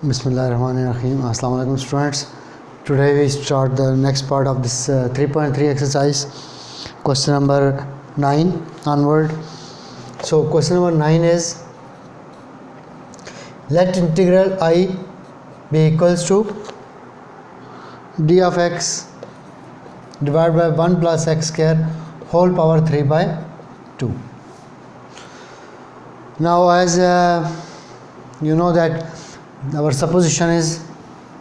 Bismillahirrahmanirrahim. Assalamu alaikum students. Today we start the next part of this 3.3 exercise, question number 9 onward. So question number 9 is, let integral I be equals to d of x divided by 1 plus x square whole power 3 by 2. Now as you know that our supposition is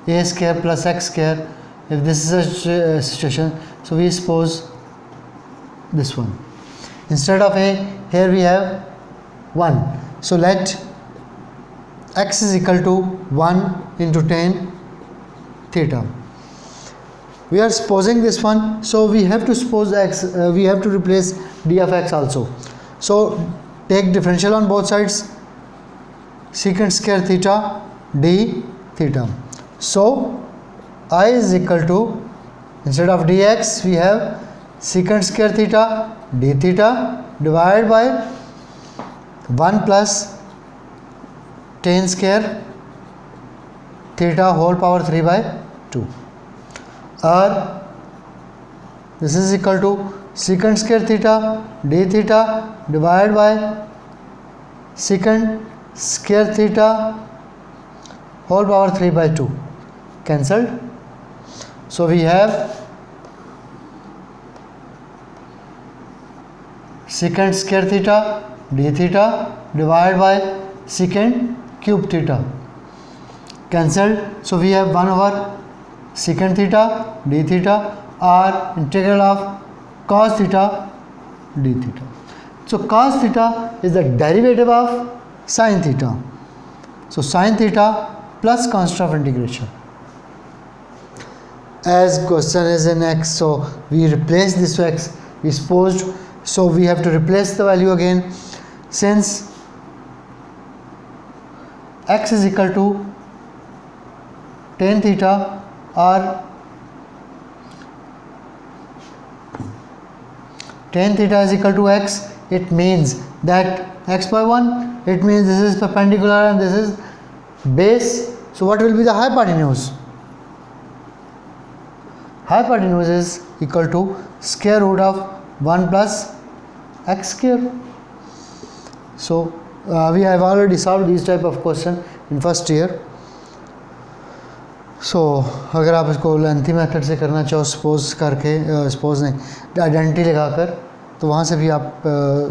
a square plus x square. If this is a situation, so we suppose this one. Instead of a, here we have 1. So let x is equal to 1 into tan theta. We are supposing this one, so we have to suppose x, we have to replace d of x also. So take differential on both sides, secant square theta d theta. So I is equal to, instead of dx we have secant square theta d theta divided by 1 plus tan square theta whole power 3 by 2, or this is equal to secant square theta d theta divided by secant square theta whole power 3 by 2 cancelled. So we have secant square theta d theta divided by secant cube theta cancelled. So we have 1 over secant theta d theta or integral of cos theta d theta. So cos theta is the derivative of sin theta. So sin theta plus constant of integration. As question is in x, so we replace this x, we supposed, so we have to replace the value again. Since x is equal to tan theta or tan theta is equal to x, it means that x by 1, it means this is perpendicular and this is base. So what will be the hypotenuse? Hypotenuse is equal to square root of 1 plus x square. So we have already solved these type of question in first year. So अगर आप इसको lengthy method से करना चाहो, suppose करके, suppose नहीं identity लगाकर, तो वहाँ से भी आप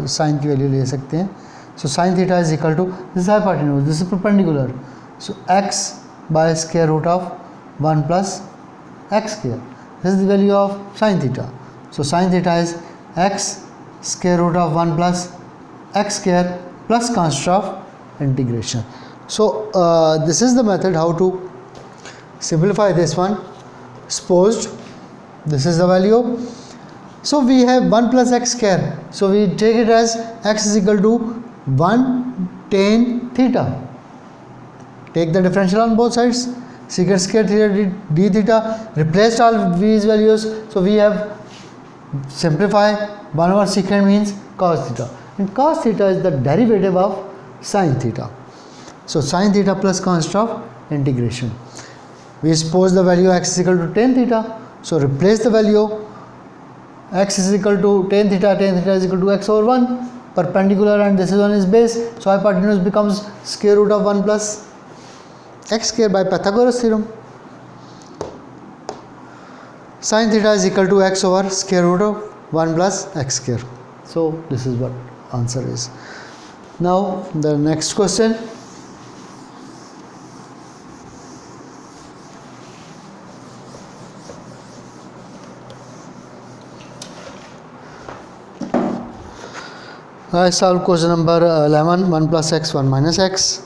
साइन की वैल्यू ले सकते हैं. So sin theta is equal to, this is hypotenuse, this is perpendicular. So x by square root of 1 plus x square. This is the value of sin theta. So sin theta is x square root of 1 plus x square plus constant of integration. So this is the method how to simplify this one. Supposed this is the value. So we have 1 plus x square. So we take it as x is equal to 1 tan theta. Take the differential on both sides, secant square theta d theta, replaced all these values. So we have simplify 1 over secant means cos theta, and cos theta is the derivative of sin theta. So sin theta plus constant of integration. We suppose the value x is equal to tan theta. So replace the value, x is equal to tan theta is equal to x over 1, perpendicular and this one is base. So hypotenuse becomes square root of 1 plus x square by Pythagoras theorem. Sin theta is equal to x over square root of 1 plus x square. So this is what answer is. Now the next question. I solve question number 11, 1 plus x, 1 minus x.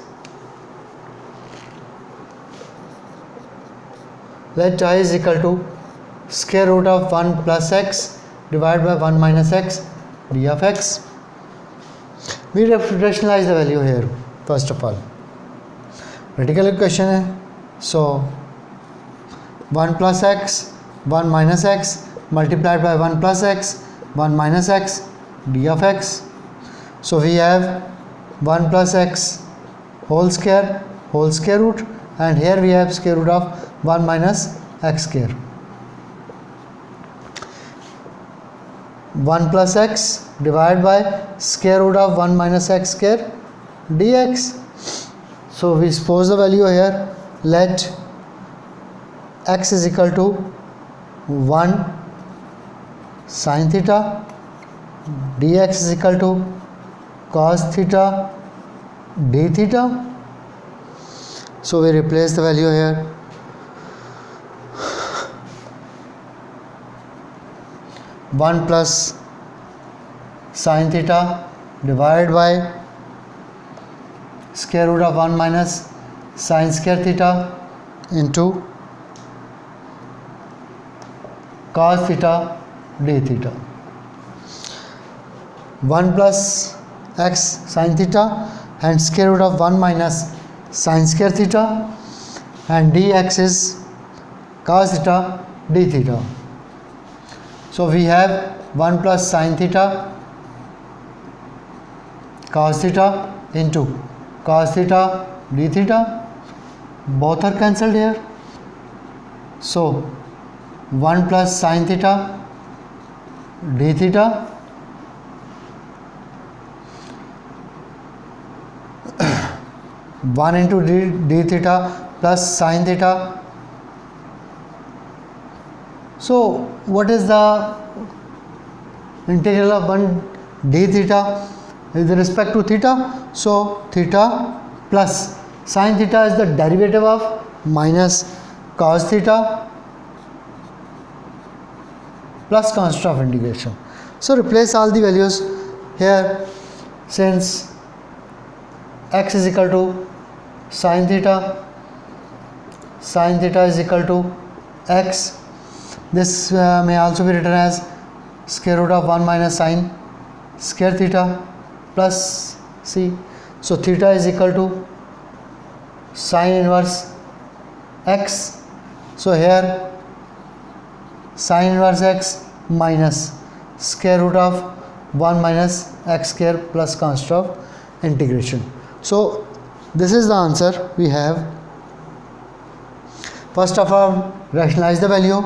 Let I is equal to square root of 1 plus x divided by 1 minus x d of x. We rationalize the value here first of all. Radical equation है. So 1 plus x, 1 minus x multiplied by 1 plus x, 1 minus x d of x. So we have 1 plus x whole square root and here we have square root of 1 minus x square. 1 plus x divided by square root of 1 minus x square dx. So we suppose the value here, let x is equal to 1 sin theta, dx is equal to cos theta d theta. So we replace the value here. 1 plus sin theta divided by square root of 1 minus sin square theta into cos theta d theta. 1 plus x sin theta and square root of 1 minus sin square theta, and dx is cos theta d theta. So we have 1 plus sin theta cos theta into cos theta d theta. Both are cancelled here. So 1 plus sin theta d theta one into d theta plus sin theta. So what is the integral of 1 d theta with respect to theta? So theta plus sin theta is the derivative of minus cos theta plus constant of integration. So replace all the values here. Since x is equal to sin theta is equal to x, this may also be written as square root of 1 minus sin square theta plus c. So theta is equal to sin inverse x. So here sin inverse x minus square root of 1 minus x square plus constant of integration. So this is the answer we have. First of all, rationalize the value.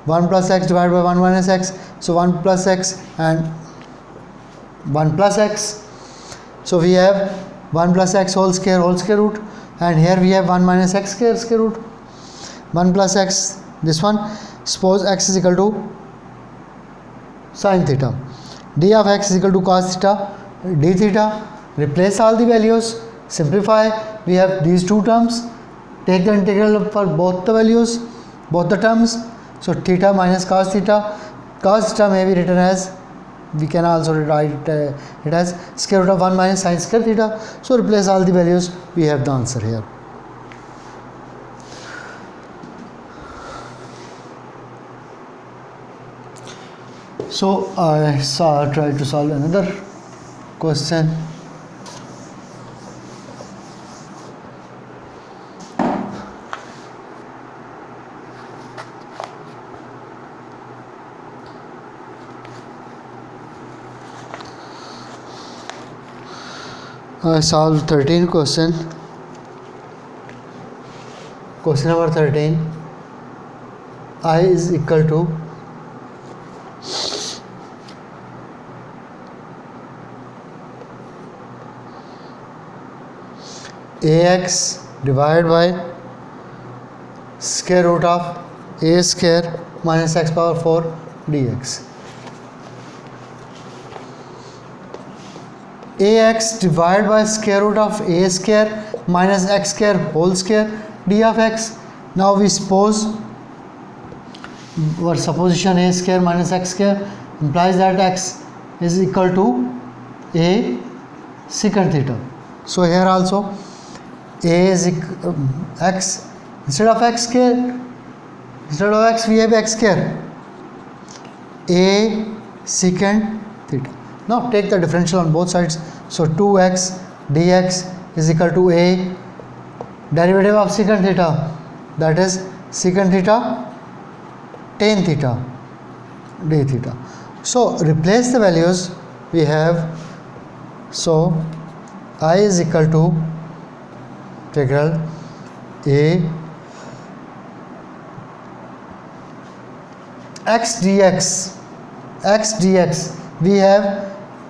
1 plus x divided by 1 minus x. So 1 plus x and 1 plus x. So we have 1 plus x whole square root, and here we have 1 minus x square root. 1 plus x, this one. Suppose x is equal to sin theta. D of x is equal to cos theta d theta. Replace all the values, simplify. We have these two terms. Take the integral for both the values, both the terms. So theta minus cos theta. Cos theta may be written as, we can also write it as square root of 1 minus sin square theta. So replace all the values, we have the answer here. So I try to solve another question. I solved 13 question. Question number 13. I is equal to ax divided by square root of a square minus x power 4 dx. Ax divided by square root of a square minus x square whole square d of x. Now we suppose, our supposition a square minus x square implies that x is equal to a secant theta. So here also a is x, instead of x square, instead of x we have x square, a secant theta. Now take the differential on both sides. So 2x dx is equal to a derivative of secant theta, that is secant theta tan theta d theta. So replace the values we have. So I is equal to integral a x dx, we have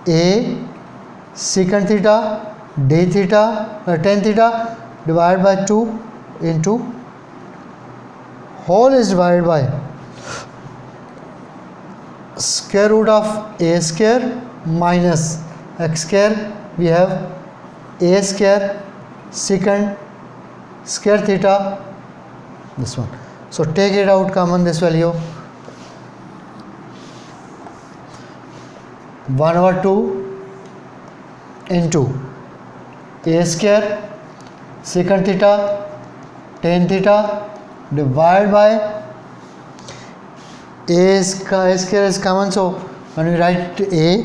a secant theta d theta tan theta divided by 2 into whole is divided by square root of a square minus x square. We have a square secant square theta, this one. So take it out common, this value 1/2 into a square secant theta tan theta divided by a square is common, so when we write a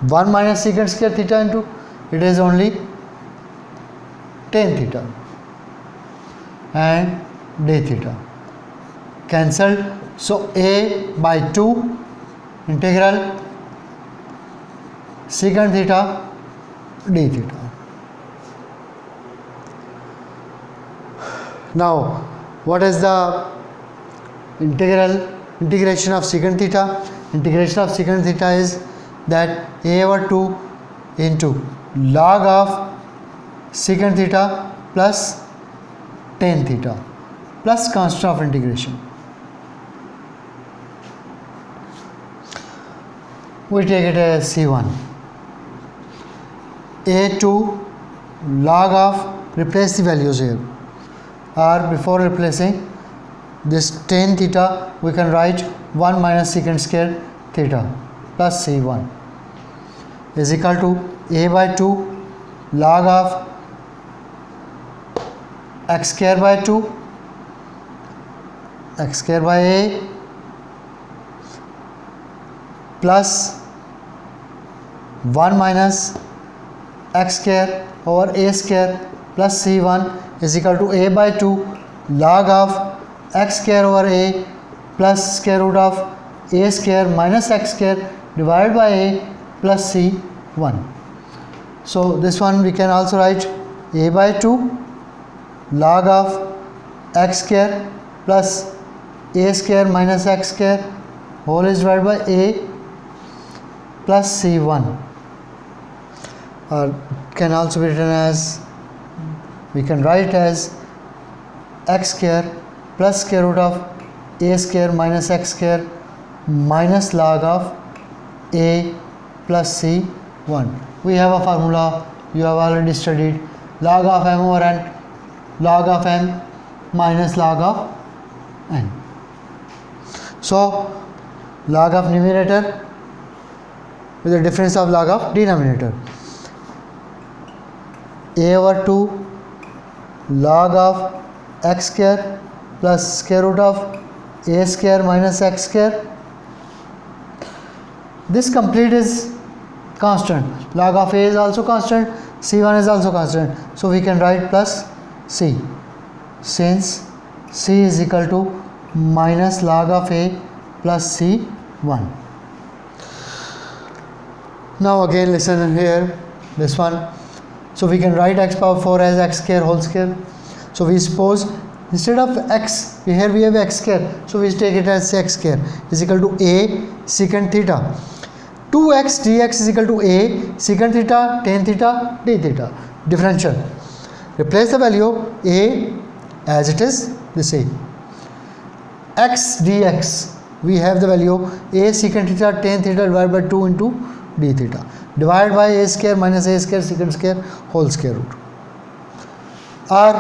1 minus secant square theta into it is only tan theta and d theta cancelled, so a by 2 integral secant theta d theta. Now what is the integration of secant theta? Integration of secant theta is that a/2 into log of secant theta plus tan theta plus constant of integration. We take it as C1. A2 log of, replace the values here, or before replacing this tan theta we can write 1 minus secant square theta plus C1 is equal to a by 2 log of x square by 2 x square by a plus 1 minus x square over a square plus C1 is equal to a by 2 log of x square over a plus square root of a square minus x square divided by a plus C1. So this one we can also write a by 2 log of x square plus a square minus x square whole is divided by a plus C1, or can also be written as, we can write as x square plus square root of a square minus x square minus log of a plus C1. We have a formula you have already studied, log of m over n, log of m minus log of n. So log of numerator with the difference of log of denominator, a over 2 log of x square plus square root of a square minus x square. This complete is constant, log of a is also constant, C1 is also constant, so we can write plus c, since c is equal to minus log of a plus C1. Now again listen here, this one. So we can write x power 4 as x square whole square. So we suppose instead of x, here we have x square, so we take it as x square is equal to a secant theta 2x dx is equal to a secant theta tan theta d theta, differential. Replace the value a as it is, this a x dx, we have the value a secant theta tan theta divided by 2 into d theta divided by a square minus a square secant square whole square root. Or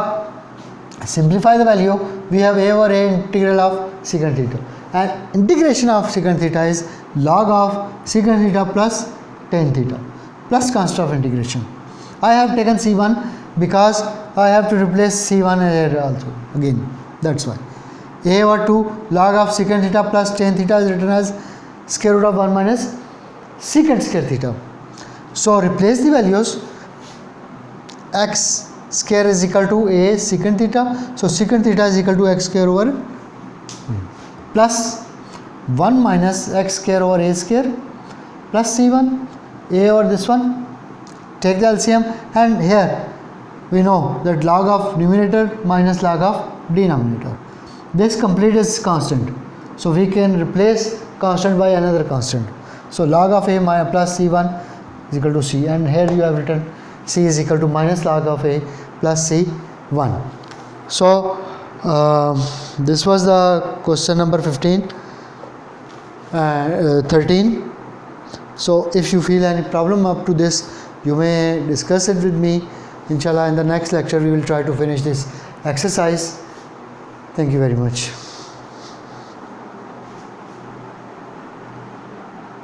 simplify the value, we have a over a integral of secant theta, and integration of secant theta is log of secant theta plus tan theta plus constant of integration. I have taken C1 because I have to replace C1 here also again, that's why. A over 2 log of secant theta plus tan theta is written as square root of 1 minus secant square theta. So replace the values, x square is equal to a secant theta, so secant theta is equal to x square over plus 1 minus x square over a square plus C1, a over this one, take the LCM, and here we know that log of numerator minus log of denominator. This complete is constant, so we can replace constant by another constant. So log of a plus c1 is equal to c, and here you have written c is equal to minus log of a plus c1. So this was the question number 13. So if you feel any problem up to this, you may discuss it with me. Inshallah, in the next lecture we will try to finish this exercise. Thank you very much.